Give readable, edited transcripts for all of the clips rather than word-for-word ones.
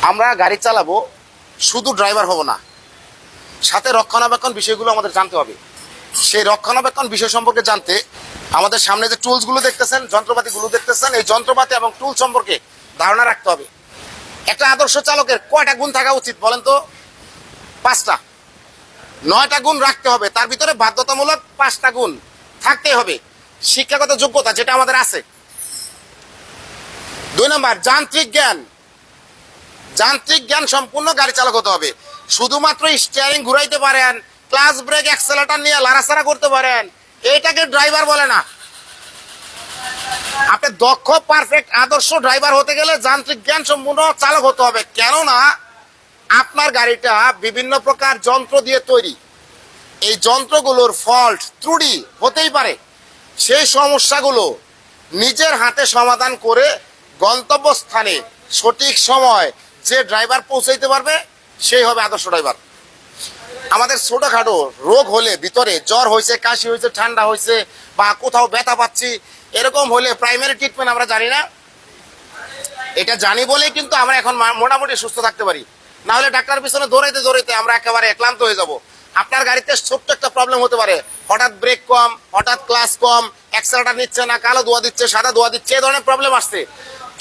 আমরা গাড়ি চালাবো, শুধু ড্রাইভার হব না, সাথে রক্ষণাবেক্ষণ বিষয়গুলো আমাদের জানতে হবে। সেই রক্ষণাবেক্ষণ বিষয় সম্পর্কে জানতে আমাদের সামনে যে টুলসগুলো দেখতেছেন, যন্ত্রপাতিগুলো দেখতেছেন, এই যন্ত্রপাতি এবং টুল সম্পর্কে ধারণা রাখতে হবে। একটা আদর্শ চালকের কয়টা গুণ থাকা উচিত বলেন তো? 5টা। 9টা গুণ রাখতে হবে, তার ভিতরে বাধ্যতামূলক 5টা গুণ থাকতেই হবে। শিক্ষাগত যোগ্যতা যেটা আমাদের আছে। 2 নম্বর, যান্ত্রিক জ্ঞান। যান্ত্রিক জ্ঞান সম্পূর্ণ গাড়ি চালক হতে হবে। শুধুমাত্র স্টিয়ারিং ঘুরাইতে পারেন, ক্লাচ ব্রেক অ্যাক্সেলেটর নিয়ে লাড়াচাড়া করতে পারেন, এইটাকে ড্রাইভার বলে না। আপনি দক্ষ, পারফেক্ট, আদর্শ ড্রাইভার হতে গেলে যান্ত্রিক জ্ঞান সম্পূর্ণ চালক হতে হবে। কেননা আপনার গাড়িটা বিভিন্ন প্রকার যন্ত্র দিয়ে তৈরি। এই যন্ত্রগুলোর ফল্ট, ত্রুটি হতেই পারে। সেই সমস্যাগুলো নিজের হাতে সমাধান করে গন্তব্যস্থানে সঠিক সময় যে ড্রাইভার পৌঁছাইতে পারবে সেই হবে আদর্শ ড্রাইভার। আমাদের ছোটখাটো রোগ হলে, ভিতরে জ্বর হয়েছে, কাশি হয়েছে, ঠান্ডা হয়েছে, বা কোথাও ব্যথা পাচ্ছি, এরকম হলে প্রাইমারি ট্রিটমেন্ট আমরা জানি না। এটা জানি বলেই কিন্তু আমরা এখন মোটামুটি সুস্থ থাকতে পারি। না হলে ডাক্তার পিছনে দৌড়াইতে দৌড়াইতে আমরা একেবারে ক্লান্ত হয়ে যাব। আপনার গাড়িতে ছোট্ট একটা প্রবলেম হতে পারে, হঠাৎ ব্রেক কম, হঠাৎ ক্লাস কম, অ্যাক্সেলেটর নিচ্ছে না, কালো ধোয়া দিচ্ছে, সাদা ধোয়া দিচ্ছে, এই ধরনের প্রবলেম আসছে।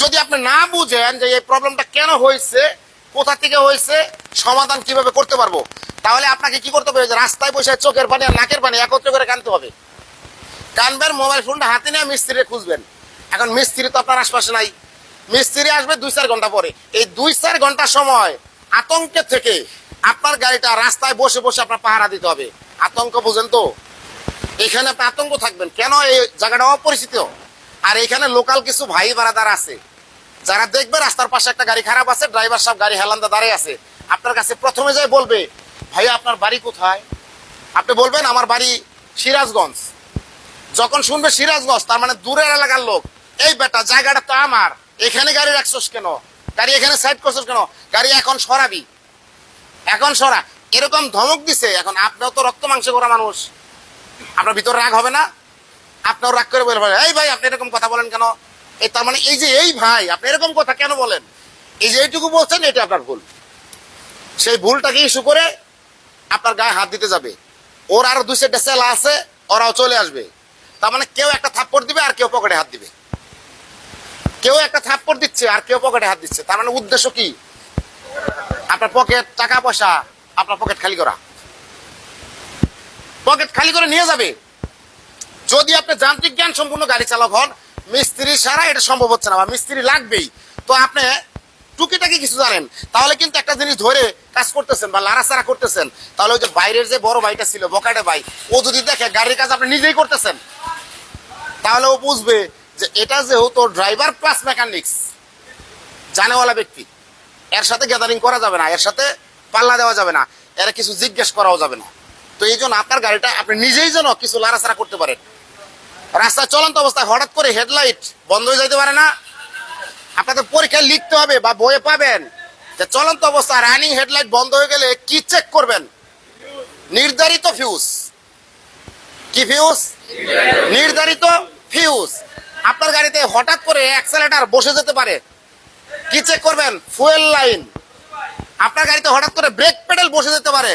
যদি আপনি না বুঝেন যে এই প্রবলেমটা কেন হয়েছে, কোথা থেকে হয়েছে, সমাধান কিভাবে করতে পারবো, তাহলে আপনাকে কি করতে হবে? রাস্তায় বসে চোখের পানি আর নাকের পানি একত্র করে কানতে হবে। কানবেন, মোবাইল ফোনটা হাতে নিয়ে মিস্ত্রি খুঁজবেন। এখন মিস্ত্রি তো আপনার আশপাশে নাই। মিস্ত্রি আসবে 2-4 ঘন্টা পরে। এই 2-4 ঘন্টা সময় আতঙ্কের থেকে আপনার গাড়িটা রাস্তায় বসে বসে আপনার পাহারা দিতে হবে। আতঙ্ক বুঝেন তো? এখানে আপনি আতঙ্ক থাকবেন কেন? এই জায়গাটা অপরিচিত। আর এখানে লোকাল কিছু ভাই বারাদার আছে যারা দেখবে রাস্তার পাশে একটা গাড়ি খারাপ আছে, ড্রাইভার সাহেব গাড়ি হেলান্দা দাঁড়িয়ে আছে, আপনার কাছে প্রথমে যাই বলবে, ভাইয়া আপনার বাড়ি কোথায়? আপনি বলবেন আমার বাড়ি সিরাজগঞ্জ। যখন শুনবে সিরাজগঞ্জ, তার মানে দূরের এলাকার লোক। এই বেটা, জায়গাটা তো আমার, এখানে গাড়ি রাখছোস কেন? গাড়ি এখানে সাইড করছোস কেন? গাড়ি এখন সরাবি, এখন সরা, এরকম ধমক দিছে। এখন আপনিও তো রক্ত মাংস করা মানুষ, আপনার ভিতরে রাগ হবে না? আপনিও রাগ করে বলবেন, এই ভাই আপনি এরকম কথা বলেন কেন? এই তার মানে এই যে, এই ভাই আপনি এরকম কথা কেন বলেন? এই যে এইটুকু বলছেন, এটা আপনার ভুল। সেই ভুলটাকে ইস্যু করে আপনার গায়ে হাত দিতে যাবে। ওর আরো 2-4টা চেলা আছে, ওরাও চলে আসবে। তার মানে কেউ একটা থাপ্পড় দিবে আর কেউ পকেটে হাত দিবে। কেউ একটা থাপ্পড় দিচ্ছে আর কেউ পকেটে হাত দিচ্ছে। তার মানে উদ্দেশ্য কি? আপনার পকেট, টাকা পয়সা, আপনার পকেট খালি করা। পকেট খালি করে নিয়ে যাবে। যদি আপনি যান্ত্রিক জ্ঞান সম্পূর্ণ গাড়ি চালক হন, মিস্ত্রি ছাড়া এটা সম্ভব হচ্ছে না, বা মিস্ত্রি লাগবেই। তো আপনি টুকিটাকি কিছু জানেন, তাহলে কিন্তু একটা জিনিস ধরে কাজ করতেছেন বা লাড়াচাড়া করতেছেন, তাহলে ওই যে বাইরের যে বড় ভাইটা ছিল, বকাটে ভাই, ও যদি দেখে গাড়ির কাজ আপনি নিজেই করতেছেন, তাহলে ও বুঝবে যে এটা যেহেতু ড্রাইভার প্লাস মেকানিক্স, জানেওয়ালা ব্যক্তি, এর সাথে গ্যাদারিং করা যাবে না, এর সাথে পাল্লা দেওয়া যাবে না, এর কিছু জিজ্ঞেস করাও যাবে না। তো এই জন্য আপনার গাড়িটা আপনি নিজেই যেন কিছু লাড়াচাড়া করতে পারেন। রাস্তায় চলন্ত অবস্থায় হঠাৎ করে হেডলাইট বন্ধ হয়ে যাইতে পারে না? আপনাদের পরীক্ষায় লিখতে হবে বা বইয়ে পাবেন যে চলন্ত অবস্থায় রানিং হেডলাইট বন্ধ হয়ে গেলে কি চেক করবেন? নির্ধারিত ফিউজ। কি ফিউজ? নির্ধারিত ফিউজ। আপনার গাড়িতে হঠাৎ করে অ্যাক্সেলেটর বসে যেতে পারে, কি চেক করবেন? Fuel line. আপনার গাড়িতে হঠাৎ করে ব্রেক পেডাল বসে যেতে পারে,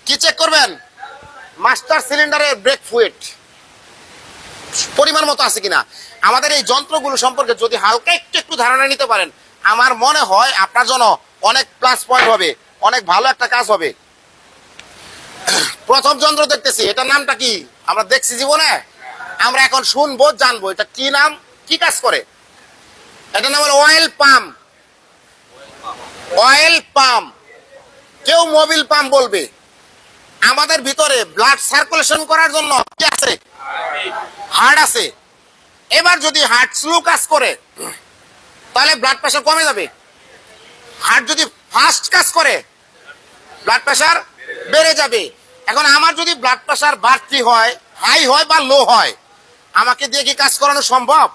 কি চেক করবেন? মাস্টার সিলিন্ডারের ব্রেক ফ্লুইড পরিমাণ মতো আছে কিনা। আমাদের এই যন্ত্রগুলো সম্পর্কে যদি হালকা একটু ধারণা নিতে পারেন, আমার মনে হয় আপনার জন্য অনেক প্লাস পয়েন্ট হবে, অনেক ভালো একটা কাজ হবে। প্রথম যন্ত্র দেখতেছি, এটার নামটা কি আমরা দেখছি জীবনে? আমরা এখন শুনবো, জানবো এটা কি নাম, কি কাজ করে। এটার নাম হলো অয়েল পাম্প। অয়েল পাম্প, কেউ মোবিল পাম্প বলবে। আমাদের ভিতরে ব্লাড সার্কুলেশন করার জন্য কি আছে? হার্ট আছে। এবার যদি হার্ট স্লো কাজ করে তাহলে ব্লাড প্রেশার কমে যাবে। হার্ট যদি ফাস্ট কাজ করে ব্লাড প্রেশার বেড়ে যাবে। এখন আমার যদি ব্লাড প্রেশার বাড়তি হয়, হাই হয় বা লো হয়, আমাকে দিয়ে কি কাজ করানো সম্ভব?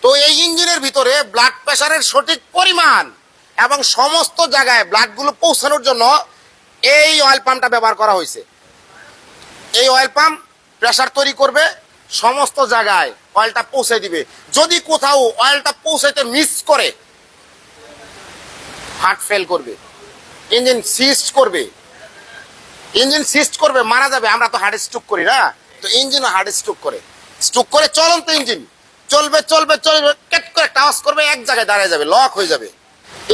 তো এই ইঞ্জিনের ভিতরে ব্লাড প্রেশারের সঠিক পরিমাণ এবং সমস্ত জায়গায় ব্লাডগুলো পৌঁছানোর জন্য এই অয়েল পাম্পটা ব্যবহার করা হয়েছে। এই অয়েল পাম্প প্রেশার তৈরি করবে, সমস্ত জায়গায় অয়েলটা পৌঁছে দিবে। যদি কোথাও অয়েলটা পৌঁছাইতে মিস করে, হার্ট ফেল করবে, ইঞ্জিন সিস্ট করবে, মারা যাবে। আমরা তো হার্ট স্ট্রোক করি না, তো ইঞ্জিনও হার্ট স্ট্রোক করে চলন্ত ইঞ্জিন চলবে কেট করে একটা আওয়াজ করবে, এক জায়গায় দাঁড়িয়ে যাবে, লক হয়ে যাবে।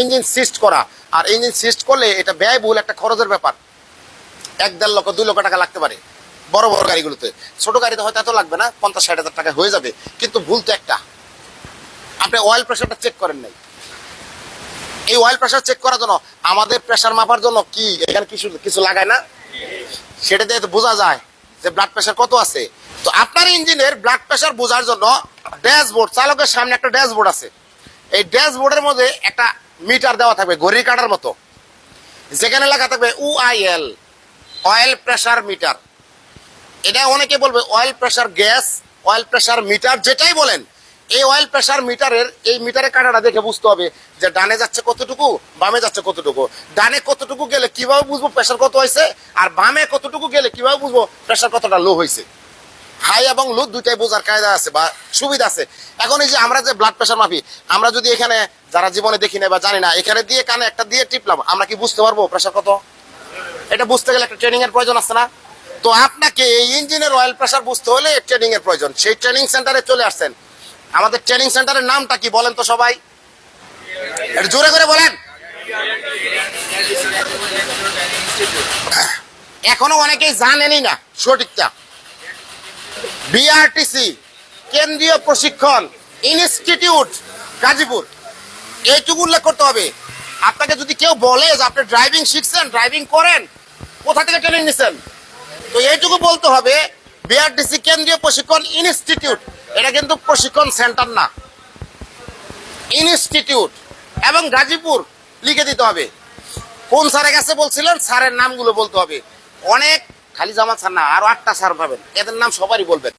ইঞ্জিন সিস্ট করা, আর ইঞ্জিন সিস্ট করলে এটা ব্যয়বহুল একটা খরচের ব্যাপার। 1-1.5 লক্ষ 2 লক্ষ টাকা লাগতে পারে বড় বড় গাড়িগুলোতে। ছোট গাড়িতে হয়তো এত লাগবে না, 50-60 হাজার টাকা হয়ে যাবে। কিন্তু ভুল তো একটা, আপনি অয়েল প্রেশারটা চেক করেন নাই। এই অয়েল প্রেশার চেক করার জন্য, আমাদের প্রেশার মাপার জন্য কি এখানে কিছু লাগায় না? সেটা দিয়ে তো বোঝা যায় যে ব্লাড প্রেশার কত আছে। তো আপনার ইঞ্জিনের ব্লাড প্রেশার বোঝার জন্য ড্যাশবোর্ড, চালকের সামনে একটা ড্যাশবোর্ড আছে। এই ড্যাশবোর্ডের মধ্যে একটা মিটার দেওয়া থাকবে ঘড়ির কাঁটার মতো, যেখানে লেখা থাকবে UIL, অয়েল প্রেশার মিটার। এটা অনেকে বলবে oil pressure gas, oil pressure meter, যেটাই বলেন। এই অয়েল প্রেশার মিটারের, এই মিটারের কাঁটাটা দেখে বুঝতে হবে যে ডানে যাচ্ছে কতটুকু, বামে যাচ্ছে কতটুকু। ডানে কতটুকু গেলে কিভাবে বুঝবো প্রেশার কত হয়েছে, আর বামে কতটুকু গেলে কিভাবে বুঝবো প্রেশার কতটা লো হয়েছে। হাই এবং লো দুইটাই বোঝার কায়দা আছে বা সুবিধা আছে। এখন এই যে আমরা যে ব্লাড প্রেশার মাপি, আমরা যদি এখানে যারা জীবনে দেখি না বা জানি না, এখানে দিয়ে কানে একটা দিয়ে টিপলাম, আমরা কি বুঝতে পারবো প্রেশার কত? এটা বুঝতে গেলে একটা ট্রেনিং এর প্রয়োজন আছে না? তো আপনাকে এই ইঞ্জিনের অয়েল প্রেশার বুঝতে হলে ট্রেনিং এর প্রয়োজন। সেই ট্রেনিং সেন্টারে চলে আসছেন। আমাদের ট্রেনিং সেন্টারের নামটা কি বলেন তো সবাই, একটু জোরে করে বলেন। এখনো অনেকেই জানেনই না সঠিকটা। BRTC, কেন্দ্রীয় প্রশিক্ষণ ইনস্টিটিউট, গাজীপুর, এইটুকু উল্লেখ করতে হবে। আপনাকে যদি কেউ বলে যে আপনি ড্রাইভিং শিখছেন, ড্রাইভিং করেন, কোথা থেকে ট্রেনিং নিছেন, তো এইটুকু বলতে হবে BRTC কেন্দ্রীয় প্রশিক্ষণ ইনস্টিটিউট। এটা কিন্তু প্রশিক্ষণ সেন্টার না, ইনস্টিটিউট। এবং গাজীপুর লিখে দিতে হবে। কোন স্যারের কাছে বলছিলেন, স্যারের নামগুলো বলতে হবে। অনেক খালি জামাত স্যার না, আরো 8টা স্যার পাবেন, এদের নাম সবারই বলবেন।